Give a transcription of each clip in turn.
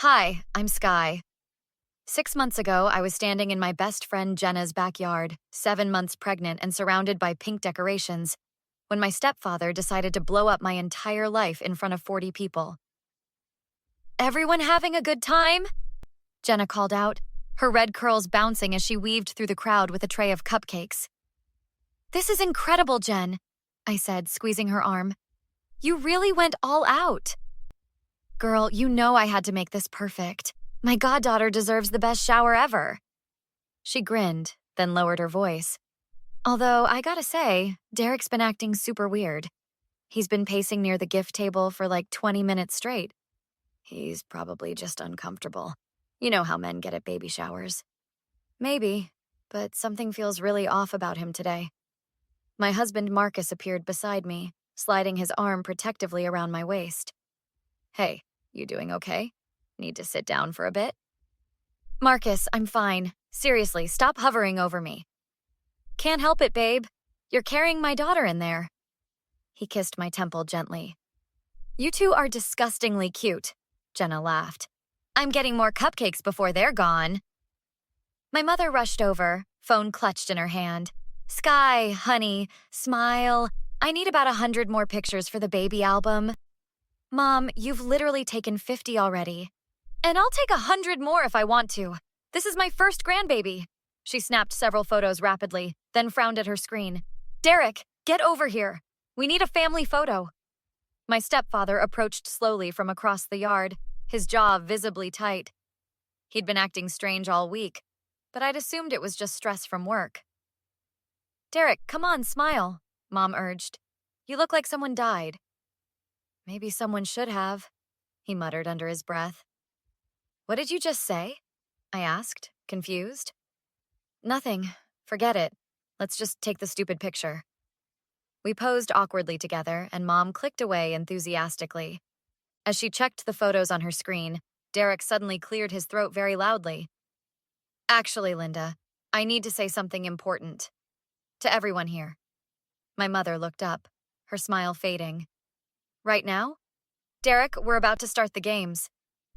Hi, I'm Sky. 6 months ago, I was standing in my best friend Jenna's backyard, 7 months pregnant and surrounded by pink decorations, when my stepfather decided to blow up my entire life in front of 40 people. Everyone having a good time? Jenna called out, her red curls bouncing as she weaved through the crowd with a tray of cupcakes. This is incredible, Jen, I said, squeezing her arm. You really went all out. Girl, you know I had to make this perfect. My goddaughter deserves the best shower ever. She grinned, then lowered her voice. Although, I gotta say, Derek's been acting super weird. He's been pacing near the gift table for like 20 minutes straight. He's probably just uncomfortable. You know how men get at baby showers. Maybe, but something feels really off about him today. My husband Marcus appeared beside me, sliding his arm protectively around my waist. Hey, you doing okay? Need to sit down for a bit? Marcus, I'm fine. Seriously, stop hovering over me. Can't help it, babe. You're carrying my daughter in there. He kissed my temple gently. You two are disgustingly cute, Jenna laughed. I'm getting more cupcakes before they're gone. My mother rushed over, phone clutched in her hand. Sky, honey, smile. I need about 100 more pictures for the baby album. Mom, you've literally taken 50 already. And I'll take 100 more if I want to. This is my first grandbaby. She snapped several photos rapidly, then frowned at her screen. Derek, get over here. We need a family photo. My stepfather approached slowly from across the yard, his jaw visibly tight. He'd been acting strange all week, but I'd assumed it was just stress from work. Derek, come on, smile, Mom urged. You look like someone died. Maybe someone should have, he muttered under his breath. What did you just say? I asked, confused. Nothing. Forget it. Let's just take the stupid picture. We posed awkwardly together, and Mom clicked away enthusiastically. As she checked the photos on her screen, Derek suddenly cleared his throat very loudly. Actually, Linda, I need to say something important. To everyone here. My mother looked up, her smile fading. Right now? Derek, we're about to start the games.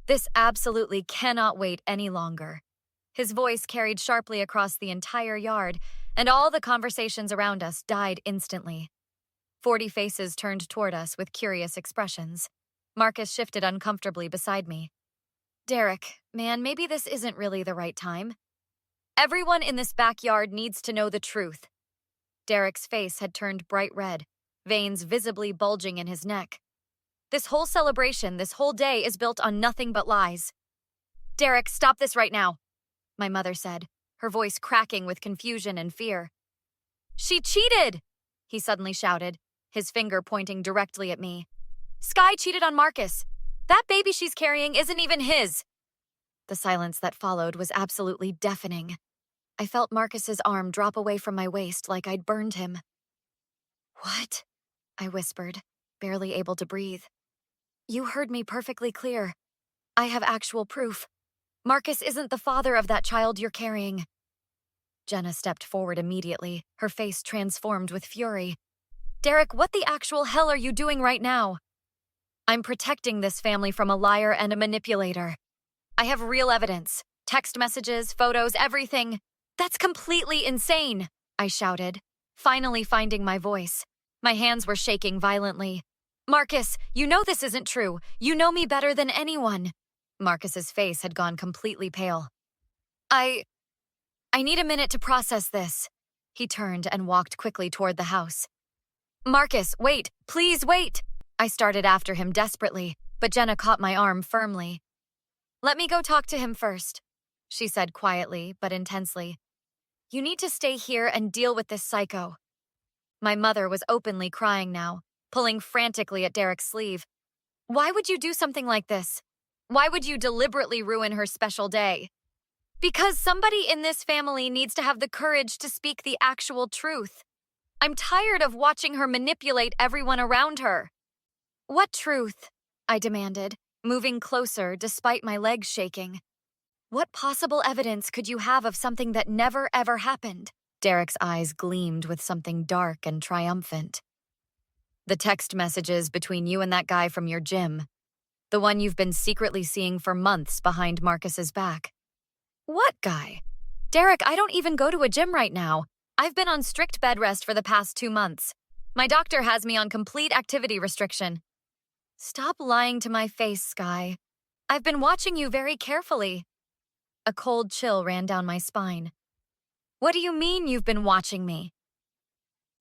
This absolutely cannot wait any longer. His voice carried sharply across the entire yard, and all the conversations around us died instantly. 40 faces turned toward us with curious expressions. Marcus shifted uncomfortably beside me. Derek, man, maybe this isn't really the right time. Everyone in this backyard needs to know the truth. Derek's face had turned bright red, veins visibly bulging in his neck. This whole celebration, this whole day is built on nothing but lies. Derek, stop this right now, my mother said, her voice cracking with confusion and fear. She cheated, he suddenly shouted, his finger pointing directly at me. Sky cheated on Marcus. That baby she's carrying isn't even his. The silence that followed was absolutely deafening. I felt Marcus's arm drop away from my waist like I'd burned him. What? I whispered, barely able to breathe. You heard me perfectly clear. I have actual proof. Marcus isn't the father of that child you're carrying. Jenna stepped forward immediately, her face transformed with fury. Derek, what the actual hell are you doing right now? I'm protecting this family from a liar and a manipulator. I have real evidence. Text messages, photos, everything. That's completely insane, I shouted, finally finding my voice. My hands were shaking violently. Marcus, you know this isn't true. You know me better than anyone. Marcus's face had gone completely pale. I need a minute to process this. He turned and walked quickly toward the house. Marcus, wait, please wait. I started after him desperately, but Jenna caught my arm firmly. Let me go talk to him first, she said quietly but intensely. You need to stay here and deal with this psycho. My mother was openly crying now, pulling frantically at Derek's sleeve. Why would you do something like this? Why would you deliberately ruin her special day? Because somebody in this family needs to have the courage to speak the actual truth. I'm tired of watching her manipulate everyone around her. What truth? I demanded, moving closer despite my legs shaking. What possible evidence could you have of something that never ever happened? Derek's eyes gleamed with something dark and triumphant. The text messages between you and that guy from your gym. The one you've been secretly seeing for months behind Marcus's back. What guy? Derek, I don't even go to a gym right now. I've been on strict bed rest for the past 2 months. My doctor has me on complete activity restriction. Stop lying to my face, Sky. I've been watching you very carefully. A cold chill ran down my spine. What do you mean you've been watching me?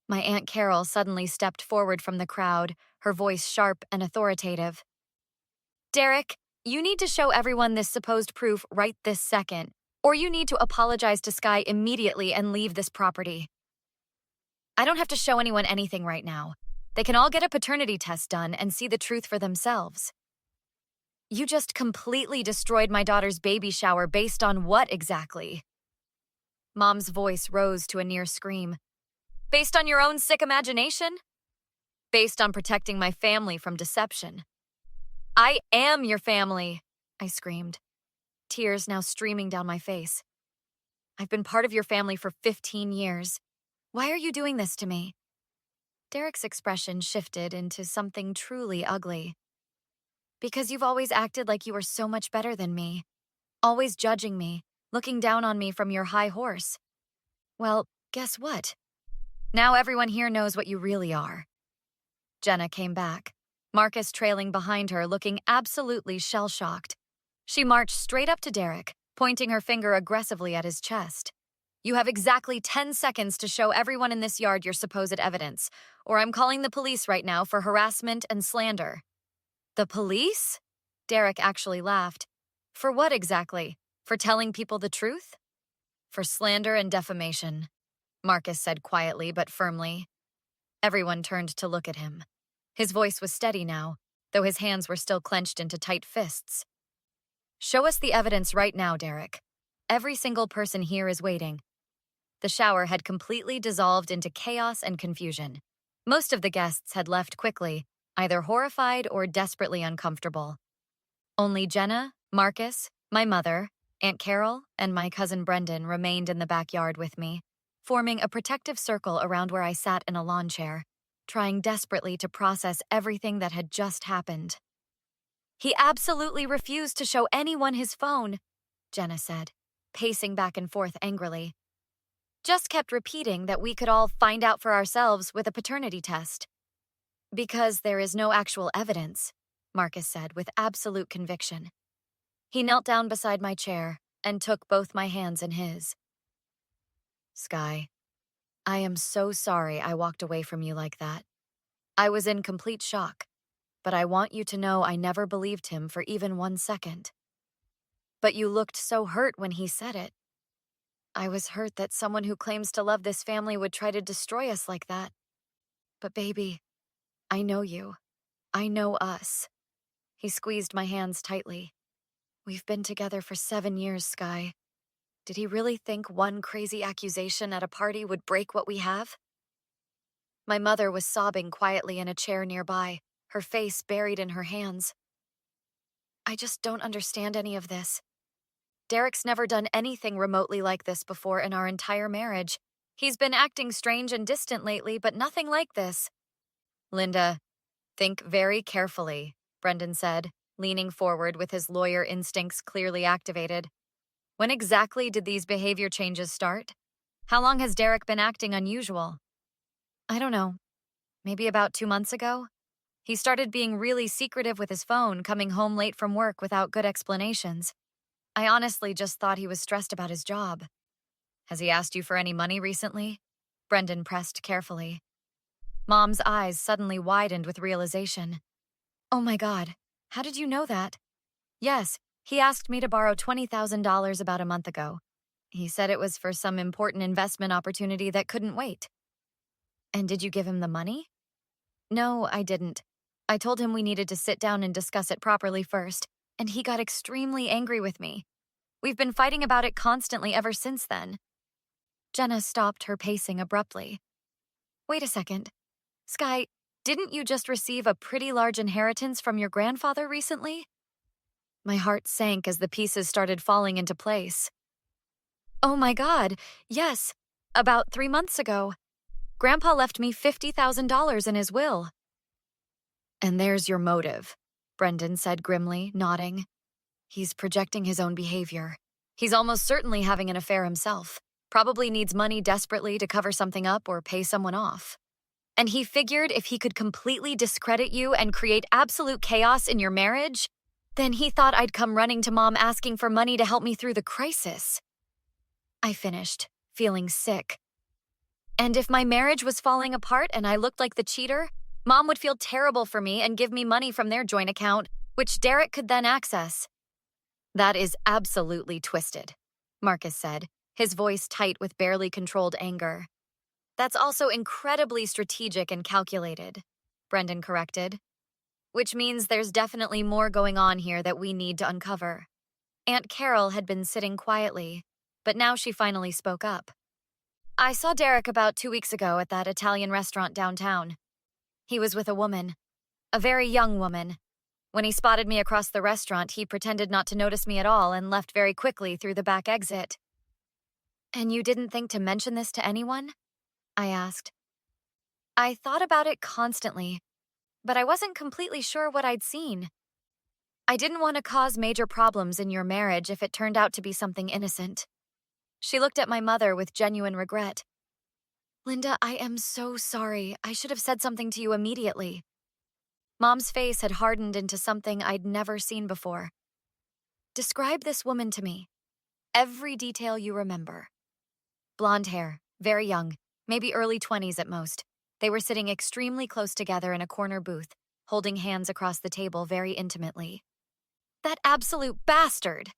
My Aunt Carol suddenly stepped forward from the crowd, her voice sharp and authoritative. Derek, you need to show everyone this supposed proof right this second, or you need to apologize to Sky immediately and leave this property. I don't have to show anyone anything right now. They can all get a paternity test done and see the truth for themselves. You just completely destroyed my daughter's baby shower based on what exactly? Mom's voice rose to a near scream. Based on your own sick imagination? Based on protecting my family from deception. I am your family, I screamed, tears now streaming down my face. I've been part of your family for 15 years. Why are you doing this to me? Derek's expression shifted into something truly ugly. Because you've always acted like you were so much better than me. Always judging me, looking down on me from your high horse. Well, guess what? Now everyone here knows what you really are. Jenna came back, Marcus trailing behind her, looking absolutely shell-shocked. She marched straight up to Derek, pointing her finger aggressively at his chest. You have exactly 10 seconds to show everyone in this yard your supposed evidence, or I'm calling the police right now for harassment and slander. The police? Derek actually laughed. For what exactly? For telling people the truth? For slander and defamation, Marcus said quietly but firmly. Everyone turned to look at him. His voice was steady now, though his hands were still clenched into tight fists. Show us the evidence right now, Derek. Every single person here is waiting. The shower had completely dissolved into chaos and confusion. Most of the guests had left quickly, either horrified or desperately uncomfortable. Only Jenna, Marcus, my mother, Aunt Carol, and my cousin Brendan remained in the backyard with me, forming a protective circle around where I sat in a lawn chair, trying desperately to process everything that had just happened. He absolutely refused to show anyone his phone, Jenna said, pacing back and forth angrily. Just kept repeating that we could all find out for ourselves with a paternity test. Because there is no actual evidence, Marcus said with absolute conviction. He knelt down beside my chair and took both my hands in his. Sky, I am so sorry I walked away from you like that. I was in complete shock, but I want you to know I never believed him for even 1 second. But you looked so hurt when he said it. I was hurt that someone who claims to love this family would try to destroy us like that. But baby, I know you. I know us. He squeezed my hands tightly. We've been together for 7 years, Sky. Did he really think one crazy accusation at a party would break what we have? My mother was sobbing quietly in a chair nearby, her face buried in her hands. I just don't understand any of this. Derek's never done anything remotely like this before in our entire marriage. He's been acting strange and distant lately, but nothing like this. Linda, think very carefully, Brendan said, leaning forward with his lawyer instincts clearly activated. When exactly did these behavior changes start? How long has Derek been acting unusual? I don't know. Maybe about 2 months ago? He started being really secretive with his phone, coming home late from work without good explanations. I honestly just thought he was stressed about his job. Has he asked you for any money recently? Brendan pressed carefully. Mom's eyes suddenly widened with realization. Oh my God, how did you know that? Yes, he asked me to borrow $20,000 about a month ago. He said it was for some important investment opportunity that couldn't wait. And did you give him the money? No, I didn't. I told him we needed to sit down and discuss it properly first, and he got extremely angry with me. We've been fighting about it constantly ever since then. Jenna stopped her pacing abruptly. Wait a second. Sky, didn't you just receive a pretty large inheritance from your grandfather recently? My heart sank as the pieces started falling into place. Oh my God, yes, about 3 months ago. Grandpa left me $50,000 in his will. And there's your motive, Brendan said grimly, nodding. He's projecting his own behavior. He's almost certainly having an affair himself. Probably needs money desperately to cover something up or pay someone off. And he figured if he could completely discredit you and create absolute chaos in your marriage, then he thought I'd come running to Mom asking for money to help me through the crisis. I finished, feeling sick. And if my marriage was falling apart and I looked like the cheater, Mom would feel terrible for me and give me money from their joint account, which Derek could then access. That is absolutely twisted, Marcus said, his voice tight with barely controlled anger. That's also incredibly strategic and calculated, Brendan corrected. Which means there's definitely more going on here that we need to uncover. Aunt Carol had been sitting quietly, but now she finally spoke up. I saw Derek about 2 weeks ago at that Italian restaurant downtown. He was with a woman, a very young woman. When he spotted me across the restaurant, he pretended not to notice me at all and left very quickly through the back exit. And you didn't think to mention this to anyone? I asked. I thought about it constantly, but I wasn't completely sure what I'd seen. I didn't want to cause major problems in your marriage if it turned out to be something innocent. She looked at my mother with genuine regret. Linda, I am so sorry. I should have said something to you immediately. Mom's face had hardened into something I'd never seen before. Describe this woman to me. Every detail you remember. Blonde hair, very young, maybe early 20s at most. They were sitting extremely close together in a corner booth, holding hands across the table very intimately. That absolute bastard!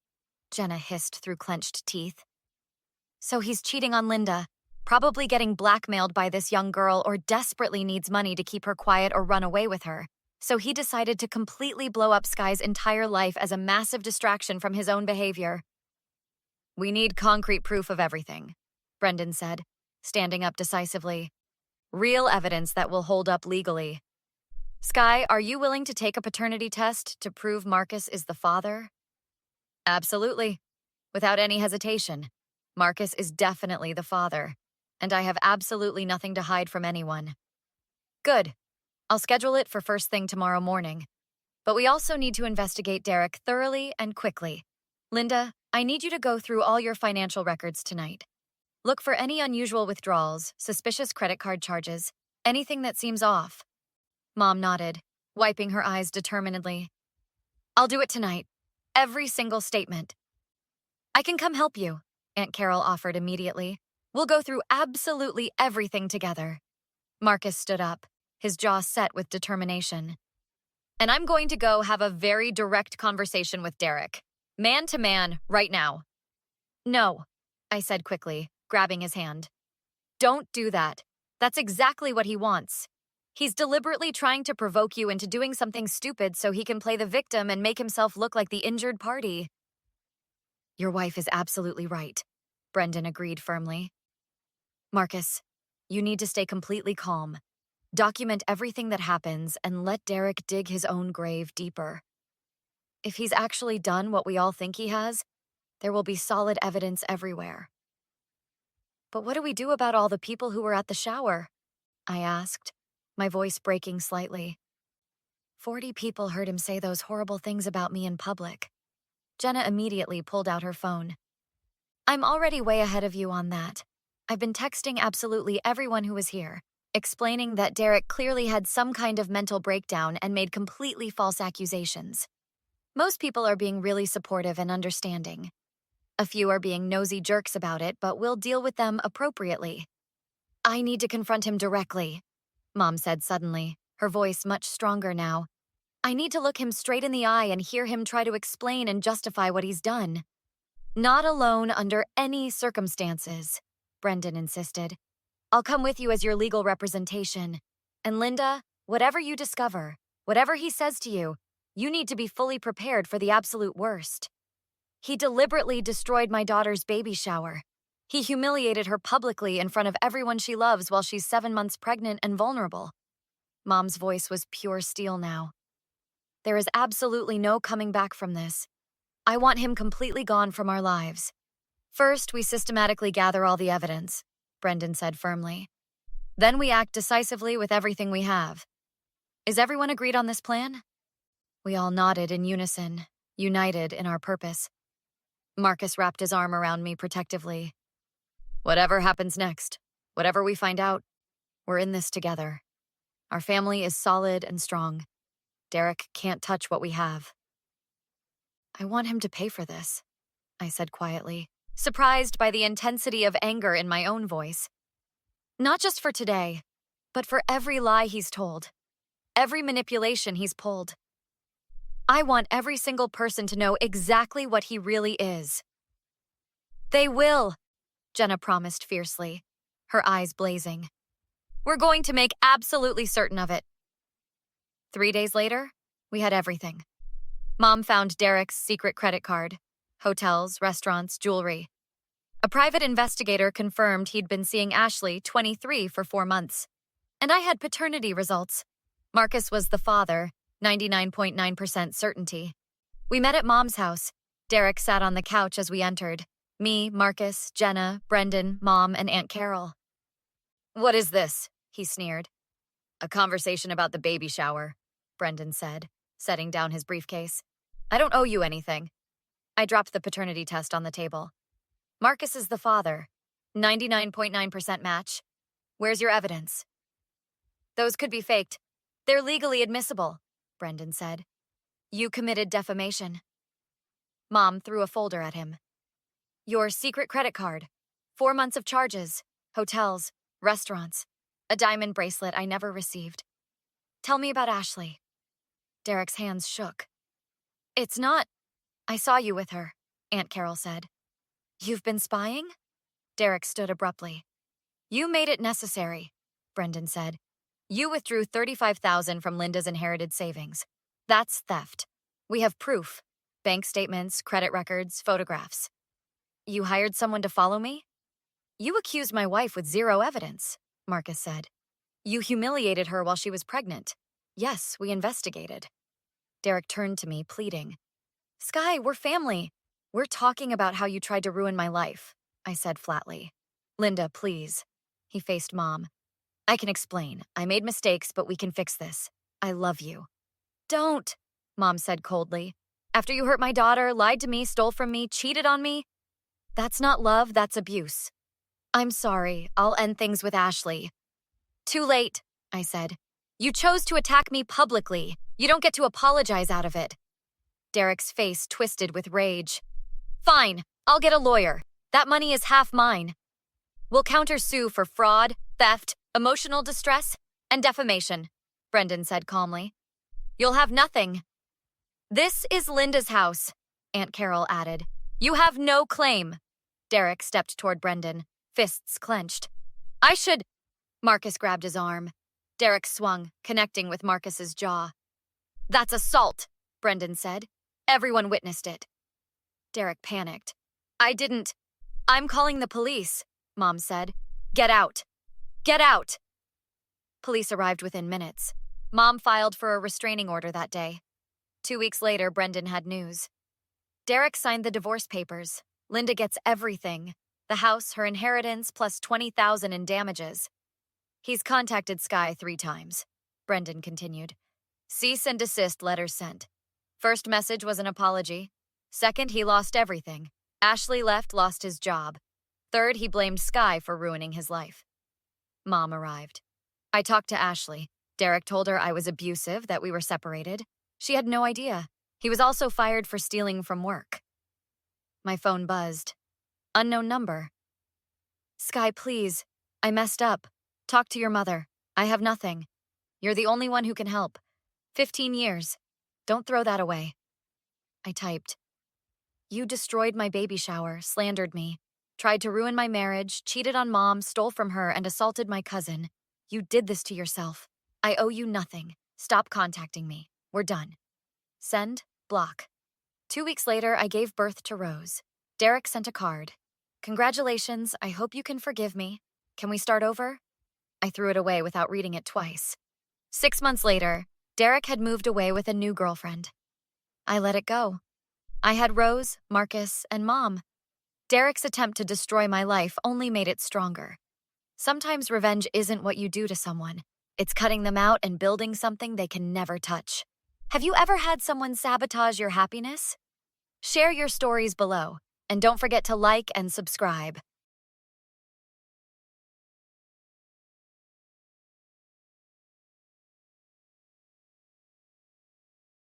Jenna hissed through clenched teeth. So he's cheating on Linda, probably getting blackmailed by this young girl or desperately needs money to keep her quiet or run away with her. So he decided to completely blow up Sky's entire life as a massive distraction from his own behavior. We need concrete proof of everything, Brendan said, standing up decisively. Real evidence that will hold up legally. Sky, are you willing to take a paternity test to prove Marcus is the father? Absolutely. Without any hesitation. Marcus is definitely the father, and I have absolutely nothing to hide from anyone. Good. I'll schedule it for first thing tomorrow morning. But we also need to investigate Derek thoroughly and quickly. Linda, I need you to go through all your financial records tonight. Look for any unusual withdrawals, suspicious credit card charges, anything that seems off. Mom nodded, wiping her eyes determinedly. I'll do it tonight. Every single statement. I can come help you, Aunt Carol offered immediately. We'll go through absolutely everything together. Marcus stood up, his jaw set with determination. And I'm going to go have a very direct conversation with Derek. Man to man, right now. No, I said quickly, grabbing his hand. Don't do that. That's exactly what he wants. He's deliberately trying to provoke you into doing something stupid so he can play the victim and make himself look like the injured party. Your wife is absolutely right, Brendan agreed firmly. Marcus, you need to stay completely calm. Document everything that happens and let Derek dig his own grave deeper. If he's actually done what we all think he has, there will be solid evidence everywhere. But what do we do about all the people who were at the shower? I asked, my voice breaking slightly. 40 people heard him say those horrible things about me in public. Jenna immediately pulled out her phone. I'm already way ahead of you on that. I've been texting absolutely everyone who was here, explaining that Derek clearly had some kind of mental breakdown and made completely false accusations. Most people are being really supportive and understanding. A few are being nosy jerks about it, but we'll deal with them appropriately. I need to confront him directly, Mom said suddenly, her voice much stronger now. I need to look him straight in the eye and hear him try to explain and justify what he's done. Not alone under any circumstances, Brendan insisted. I'll come with you as your legal representation. And Linda, whatever you discover, whatever he says to you, you need to be fully prepared for the absolute worst. He deliberately destroyed my daughter's baby shower. He humiliated her publicly in front of everyone she loves while she's 7 months pregnant and vulnerable. Mom's voice was pure steel now. There is absolutely no coming back from this. I want him completely gone from our lives. First, we systematically gather all the evidence, Brendan said firmly. Then we act decisively with everything we have. Is everyone agreed on this plan? We all nodded in unison, united in our purpose. Marcus wrapped his arm around me protectively. Whatever happens next, whatever we find out, we're in this together. Our family is solid and strong. Derek can't touch what we have. I want him to pay for this, I said quietly, surprised by the intensity of anger in my own voice. Not just for today, but for every lie he's told, every manipulation he's pulled. I want every single person to know exactly what he really is. They will, Jenna promised fiercely, her eyes blazing. We're going to make absolutely certain of it. 3 days later, we had everything. Mom found Derek's secret credit card, hotels, restaurants, jewelry. A private investigator confirmed he'd been seeing Ashley, 23, for 4 months. And I had paternity results. Marcus was the father, 99.9% certainty. We met at Mom's house. Derek sat on the couch as we entered. Me, Marcus, Jenna, Brendan, Mom, and Aunt Carol. What is this? He sneered. A conversation about the baby shower, Brendan said, setting down his briefcase. I don't owe you anything. I dropped the paternity test on the table. Marcus is the father. 99.9% match. Where's your evidence? Those could be faked. They're legally admissible, Brendan said. You committed defamation. Mom threw a folder at him. Your secret credit card. 4 months of charges. Hotels. Restaurants. A diamond bracelet I never received. Tell me about Ashley. Derek's hands shook. It's not. I saw you with her, Aunt Carol said. You've been spying? Derek stood abruptly. You made it necessary, Brendan said. You withdrew $35,000 from Linda's inherited savings. That's theft. We have proof. Bank statements, credit records, photographs. You hired someone to follow me? You accused my wife with zero evidence, Marcus said. You humiliated her while she was pregnant. Yes, we investigated. Derek turned to me, pleading. Sky, we're family. We're talking about how you tried to ruin my life, I said flatly. Linda, please. He faced Mom. I can explain. I made mistakes, but we can fix this. I love you. Don't, Mom said coldly. After you hurt my daughter, lied to me, stole from me, cheated on me? That's not love, that's abuse. I'm sorry. I'll end things with Ashley. Too late, I said. You chose to attack me publicly. You don't get to apologize out of it. Derek's face twisted with rage. Fine, I'll get a lawyer. That money is half mine. We'll countersue for fraud, theft, emotional distress, and defamation, Brendan said calmly. You'll have nothing. This is Linda's house, Aunt Carol added. You have no claim. Derek stepped toward Brendan, fists clenched. I should... Marcus grabbed his arm. Derek swung, connecting with Marcus's jaw. That's assault, Brendan said. Everyone witnessed it. Derek panicked. I didn't. I'm calling the police, Mom said. Get out. Get out. Police arrived within minutes. Mom filed for a restraining order that day. 2 weeks later, Brendan had news. Derek signed the divorce papers. Linda gets everything. The house, her inheritance, plus $20,000 in damages. He's contacted Sky 3 times, Brendan continued. Cease and desist letters sent. First message was an apology. Second, he lost everything. Ashley left, lost his job. Third, he blamed Sky for ruining his life. Mom arrived. I talked to Ashley. Derek told her I was abusive, that we were separated. She had no idea. He was also fired for stealing from work. My phone buzzed. Unknown number. Sky, please. I messed up. Talk to your mother. I have nothing. You're the only one who can help. 15 years. Don't throw that away. I typed. You destroyed my baby shower, slandered me, tried to ruin my marriage, cheated on Mom, stole from her, and assaulted my cousin. You did this to yourself. I owe you nothing. Stop contacting me. We're done. Send, block. 2 weeks later, I gave birth to Rose. Derek sent a card. Congratulations, I hope you can forgive me. Can we start over? I threw it away without reading it twice. 6 months later, Derek had moved away with a new girlfriend. I let it go. I had Rose, Marcus, and Mom. Derek's attempt to destroy my life only made it stronger. Sometimes revenge isn't what you do to someone. It's cutting them out and building something they can never touch. Have you ever had someone sabotage your happiness? Share your stories below, and don't forget to like and subscribe.